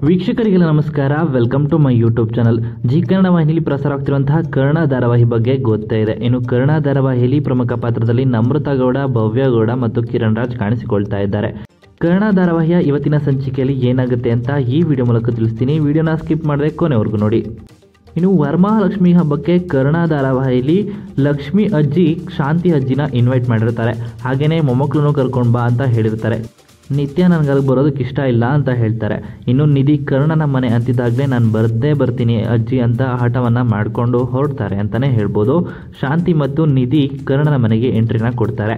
ವೀಕ್ಷಕರಿಗೆಲ್ಲ ನಮಸ್ಕಾರ. Welcome to my YouTube channel. Zee Kannada ವಾಹಿನಿಯಲ್ಲಿ ಪ್ರಸಾರವಾಗ್ತಿರುವಂತಹ ಕರ್ಣ ಧಾರಾವಾಹಿ ಬಗ್ಗೆ ಗೊತ್ತೇ ಇದೆ. ಇನ್ನು ಕರ್ಣ ಧಾರಾವಾಹಿಯಲ್ಲಿ ಪ್ರಮುಖ ಪಾತ್ರದಲ್ಲಿ ನಮ್ರತಾ ಗೌಡ, ಭವ್ಯ ಗೌಡ ಮತ್ತು ಕಿರಣ್ ರಾಜ್ ಕಾಣಿಸಿಕೊಳ್ತಾ ಇದ್ದಾರೆ. ಕರ್ಣ ಧಾರಾವಾಹಿಯ ಇವತ್ತಿನ ಸಂಚಿಕೆಯಲ್ಲಿ ಏನಾಗುತ್ತೆ ಅಂತ ಈ ವಿಡಿಯೋ ಮೂಲಕ ತಿಳಿಸ್ತೀನಿ. ವಿಡಿಯೋನ ಸ್ಕಿಪ್ ಮಾಡದೆ ಕೊನೆವರೆಗೂ ನೋಡಿ. ಇನ್ನು ವರಮಹಾಲಕ್ಷ್ಮಿ ಹಬ್ಬಕ್ಕೆ ಕರ್ಣ ಧಾರಾವಾಹಿಯಲ್ಲಿ ಲಕ್ಷ್ಮಿ ಅಜ್ಜಿ ಶಾಂತಿ ಅಜ್ಜಿನ ಇನ್ವೈಟ್ ಮಾಡಿರ್ತಾರೆ. ಹಾಗೆಯೇ ಮೊಮ್ಮಕ್ಕಳನ್ನು ಕರ್ಕೊಂಡು ಬಾ ಅಂತ ಹೇಳಿರ್ತಾರೆ. ನಿತ್ಯ ನನಗೆ ಬರೋದಕ್ಕೆ ಇಷ್ಟ ಇಲ್ಲ ಅಂತ ಹೇಳ್ತಾರೆ. ಇನ್ನು ನಿಧಿ ಕರ್ಣನ ಮನೆ ಅಂತಿದ್ದಾಗಲೇ ನಾನು ಬರ್ತೀನಿ ಅಜ್ಜಿ ಅಂತ ಹಠವನ್ನು ಮಾಡಿಕೊಂಡು ಹೊರಡ್ತಾರೆ ಅಂತಲೇ ಹೇಳ್ಬೋದು. ಶಾಂತಿ ಮತ್ತು ನಿಧಿ ಕರ್ಣನ ಮನೆಗೆ ಎಂಟ್ರಿನ ಕೊಡ್ತಾರೆ.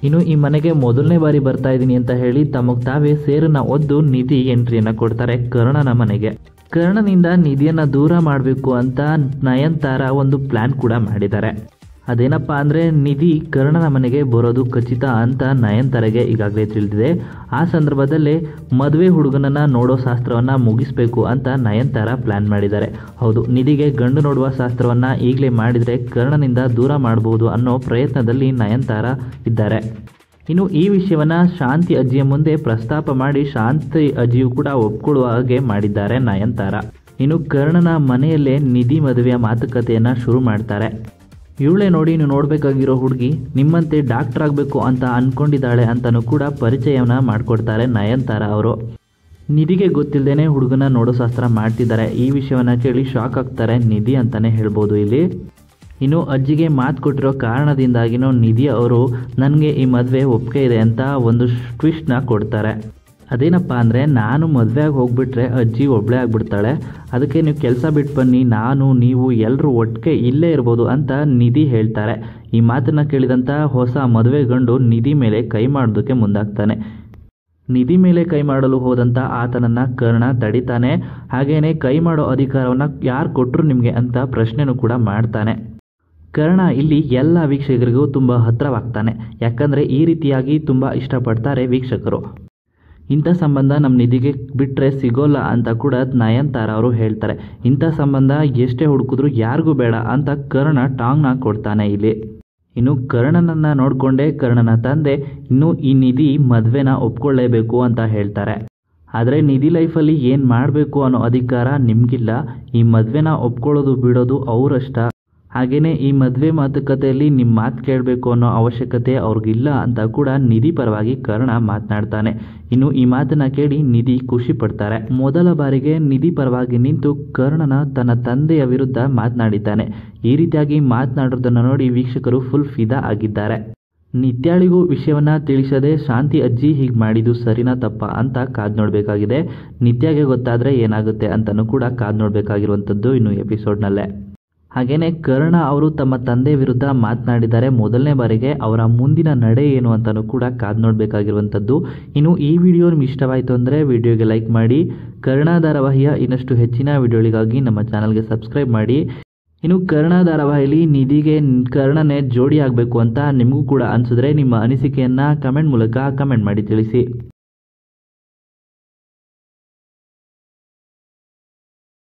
ಇನ್ನು ಈ ಮನೆಗೆ ಮೊದಲನೇ ಬಾರಿ ಬರ್ತಾ ಇದ್ದೀನಿ ಅಂತ ಹೇಳಿ ತಮಗೆ ತಾವೇ ಸೇರನ್ನ ಒದ್ದು ನಿಧಿ ಎಂಟ್ರಿಯನ್ನು ಕೊಡ್ತಾರೆ ಕರ್ಣನ ಮನೆಗೆ. ಕರ್ಣನಿಂದ ನಿಧಿಯನ್ನು ದೂರ ಮಾಡಬೇಕು ಅಂತ ನಯನತಾರ ಒಂದು ಪ್ಲ್ಯಾನ್ ಕೂಡ ಮಾಡಿದ್ದಾರೆ. ಅದೇನಪ್ಪ ಅಂದರೆ ನಿಧಿ ಕರ್ಣನ ಮನೆಗೆ ಬರೋದು ಖಚಿತ ಅಂತ ನಯನತಾರೆಗೆ ಈಗಾಗಲೇ ತಿಳಿದಿದೆ. ಆ ಸಂದರ್ಭದಲ್ಲೇ ಮದುವೆ ಹುಡುಗನನ್ನು ನೋಡೋ ಶಾಸ್ತ್ರವನ್ನು ಮುಗಿಸ್ಬೇಕು ಅಂತ ನಯನತಾರ ಪ್ಲ್ಯಾನ್ ಮಾಡಿದ್ದಾರೆ. ಹೌದು, ನಿಧಿಗೆ ಗಂಡು ನೋಡುವ ಶಾಸ್ತ್ರವನ್ನು ಈಗಲೇ ಮಾಡಿದರೆ ಕರ್ಣನಿಂದ ದೂರ ಮಾಡಬಹುದು ಅನ್ನೋ ಪ್ರಯತ್ನದಲ್ಲಿ ನಯನತಾರ ಇದ್ದಾರೆ. ಇನ್ನು ಈ ವಿಷಯವನ್ನು ಶಾಂತಿ ಅಜ್ಜಿಯ ಮುಂದೆ ಪ್ರಸ್ತಾಪ ಮಾಡಿ ಶಾಂತಿ ಅಜ್ಜಿಯು ಕೂಡ ಒಪ್ಕೊಳ್ಳುವ ಹಾಗೆ ಮಾಡಿದ್ದಾರೆ ನಯನತಾರ. ಇನ್ನು ಕರ್ಣನ ಮನೆಯಲ್ಲೇ ನಿಧಿ ಮದುವೆಯ ಮಾತುಕತೆಯನ್ನು ಶುರು ಮಾಡ್ತಾರೆ. ಇವಳೇ ನೋಡಿ, ನೀವು ನೋಡಬೇಕಾಗಿರೋ ಹುಡುಗಿ ನಿಮ್ಮಂತೆ ಡಾಕ್ಟರ್ ಆಗಬೇಕು ಅಂತ ಅಂದ್ಕೊಂಡಿದ್ದಾಳೆ ಅಂತಲೂ ಕೂಡ ಪರಿಚಯನ ಮಾಡಿಕೊಡ್ತಾರೆ ನಯನತಾರ ಅವರು. ನಿಧಿಗೆ ಗೊತ್ತಿಲ್ಲದೇ ಹುಡುಗನ ನೋಡೋ ಶಾಸ್ತ್ರ ಮಾಡ್ತಿದ್ದಾರೆ. ಈ ವಿಷಯವನ್ನು ಕೇಳಿ ಶಾಕ್ ಆಗ್ತಾರೆ ನಿಧಿ ಅಂತಲೇ ಹೇಳ್ಬೋದು ಇಲ್ಲಿ. ಇನ್ನು ಅಜ್ಜಿಗೆ ಮಾತು ಕೊಟ್ಟಿರೋ ಕಾರಣದಿಂದಾಗಿನೂ ನಿಧಿ ಅವರು ನನಗೆ ಈ ಮದುವೆ ಒಪ್ಪಿಗೆ ಇದೆ ಅಂತ ಒಂದು ಟ್ವಿಸ್ಟ್ನ ಕೊಡ್ತಾರೆ. ಅದೇನಪ್ಪ ಅಂದರೆ, ನಾನು ಮದುವೆಯಾಗಿ ಹೋಗ್ಬಿಟ್ರೆ ಅಜ್ಜಿ ಒಬ್ಬಳೇ ಆಗಿಬಿಡ್ತಾಳೆ, ಅದಕ್ಕೆ ನೀವು ಕೆಲಸ ಬಿಟ್ಟು ಬನ್ನಿ, ನೀವು ಎಲ್ಲರೂ ಒಟ್ಟಿಗೆ ಇಲ್ಲೇ ಇರ್ಬೋದು ಅಂತ ನಿಧಿ ಹೇಳ್ತಾರೆ. ಈ ಮಾತನ್ನು ಕೇಳಿದಂಥ ಹೊಸ ಮದುವೆ ಗಂಡು ನಿಧಿ ಮೇಲೆ ಕೈ ಮಾಡೋದಕ್ಕೆ ಮುಂದಾಗ್ತಾನೆ. ನಿಧಿ ಮೇಲೆ ಕೈ ಮಾಡಲು ಹೋದಂಥ ಆತನನ್ನು ಕರ್ಣ ತಡಿತಾನೆ. ಹಾಗೆಯೇ ಕೈ ಮಾಡೋ ಅಧಿಕಾರವನ್ನು ಯಾರು ಕೊಟ್ಟರು ನಿಮಗೆ ಅಂತ ಪ್ರಶ್ನೆನೂ ಕೂಡ ಮಾಡ್ತಾನೆ. ಕರ್ಣ ಇಲ್ಲಿ ಎಲ್ಲ ವೀಕ್ಷಕರಿಗೂ ತುಂಬ ಹತ್ತಿರವಾಗ್ತಾನೆ. ಯಾಕಂದರೆ ಈ ರೀತಿಯಾಗಿ ತುಂಬ ಇಷ್ಟಪಡ್ತಾರೆ ವೀಕ್ಷಕರು. ಇಂಥ ಸಂಬಂಧ ನಮ್ಮ ನಿಧಿಗೆ ಬಿಟ್ಟರೆ ಸಿಗೋಲ್ಲ ಅಂತ ಕೂಡ ನಯನತಾರ ಅವರು ಹೇಳ್ತಾರೆ. ಇಂಥ ಸಂಬಂಧ ಎಷ್ಟೇ ಹುಡುಕಿದ್ರು ಯಾರಿಗೂ ಬೇಡ ಅಂತ ಕರ್ಣ ಟಾಂಗ್ನ ಕೊಡ್ತಾನೆ ಇಲ್ಲಿ. ಇನ್ನು ಕರ್ಣನನ್ನು ನೋಡಿಕೊಂಡೇ ಕರ್ಣನ ತಂದೆ ಇನ್ನು ಈ ನಿಧಿ ಮದುವೆನ ಒಪ್ಕೊಳ್ಳೇಬೇಕು ಅಂತ ಹೇಳ್ತಾರೆ. ಆದರೆ ನಿಧಿ ಲೈಫಲ್ಲಿ ಏನು ಮಾಡಬೇಕು ಅನ್ನೋ ಅಧಿಕಾರ ನಿಮಗಿಲ್ಲ, ಈ ಮದುವೆನ ಒಪ್ಕೊಳ್ಳೋದು ಬಿಡೋದು ಅವರಷ್ಟ. ಹಾಗೆಯೇ ಈ ಮದುವೆ ಮಾತುಕತೆಯಲ್ಲಿ ನಿಮ್ಮ ಮಾತು ಕೇಳಬೇಕು ಅನ್ನೋ ಅವಶ್ಯಕತೆ ಅವ್ರಿಗಿಲ್ಲ ಅಂತ ಕೂಡ ನಿಧಿ ಪರವಾಗಿ ಕರ್ಣ ಮಾತನಾಡ್ತಾನೆ. ಇನ್ನು ಈ ಮಾತನ್ನು ಕೇಳಿ ನಿಧಿ ಖುಷಿ ಪಡ್ತಾರೆ. ಮೊದಲ ಬಾರಿಗೆ ನಿಧಿ ಪರವಾಗಿ ನಿಂತು ಕರ್ಣನ ತನ್ನ ತಂದೆಯ ವಿರುದ್ಧ ಮಾತನಾಡಿದ್ದಾನೆ. ಈ ರೀತಿಯಾಗಿ ಮಾತನಾಡೋದನ್ನು ನೋಡಿ ವೀಕ್ಷಕರು ಫುಲ್ ಫಿದಾ ಆಗಿದ್ದಾರೆ. ನಿತ್ಯಾಳಿಗೂ ವಿಷಯವನ್ನು ತಿಳಿಸದೆ ಶಾಂತಿ ಅಜ್ಜಿ ಹೀಗೆ ಮಾಡಿದ್ದು ಸರಿನಾ ತಪ್ಪ ಅಂತ ಕಾದು ನೋಡಬೇಕಾಗಿದೆ. ನಿತ್ಯಾಗೆ ಗೊತ್ತಾದರೆ ಏನಾಗುತ್ತೆ ಅಂತಲೂ ಕೂಡ ಕಾದು ನೋಡಬೇಕಾಗಿರುವಂಥದ್ದು ಇನ್ನು ಎಪಿಸೋಡ್ನಲ್ಲೇ. ಹಾಗೆಯೇ ಕರ್ಣ ಅವರು ತಮ್ಮ ತಂದೆ ವಿರುದ್ಧ ಮಾತನಾಡಿದ್ದಾರೆ ಮೊದಲನೇ ಬಾರಿಗೆ. ಅವರ ಮುಂದಿನ ನಡೆ ಏನು ಅಂತಲೂ ಕೂಡ ಕಾದು ನೋಡಬೇಕಾಗಿರುವಂಥದ್ದು. ಇನ್ನು ಈ ವಿಡಿಯೋ ನಿಮ್ಗೆ ಇಷ್ಟವಾಯಿತು ಅಂದರೆ ವಿಡಿಯೋಗೆ ಲೈಕ್ ಮಾಡಿ. ಕರ್ಣ ಧಾರಾವಾಹಿಯ ಇನ್ನಷ್ಟು ಹೆಚ್ಚಿನ ವಿಡಿಯೋಗಳಿಗಾಗಿ ನಮ್ಮ ಚಾನಲ್ಗೆ ಸಬ್ಸ್ಕ್ರೈಬ್ ಮಾಡಿ. ಇನ್ನು ಕರ್ಣ ಧಾರಾವಾಹಿಯಲ್ಲಿ ನಿಧಿಗೆ ಕರ್ಣನೇ ಜೋಡಿ ಆಗಬೇಕು ಅಂತ ನಿಮಗೂ ಕೂಡ ಅನಿಸಿದ್ರೆ ನಿಮ್ಮ ಅನಿಸಿಕೆಯನ್ನು ಕಮೆಂಟ್ ಮೂಲಕ ಕಮೆಂಟ್ ಮಾಡಿ ತಿಳಿಸಿ.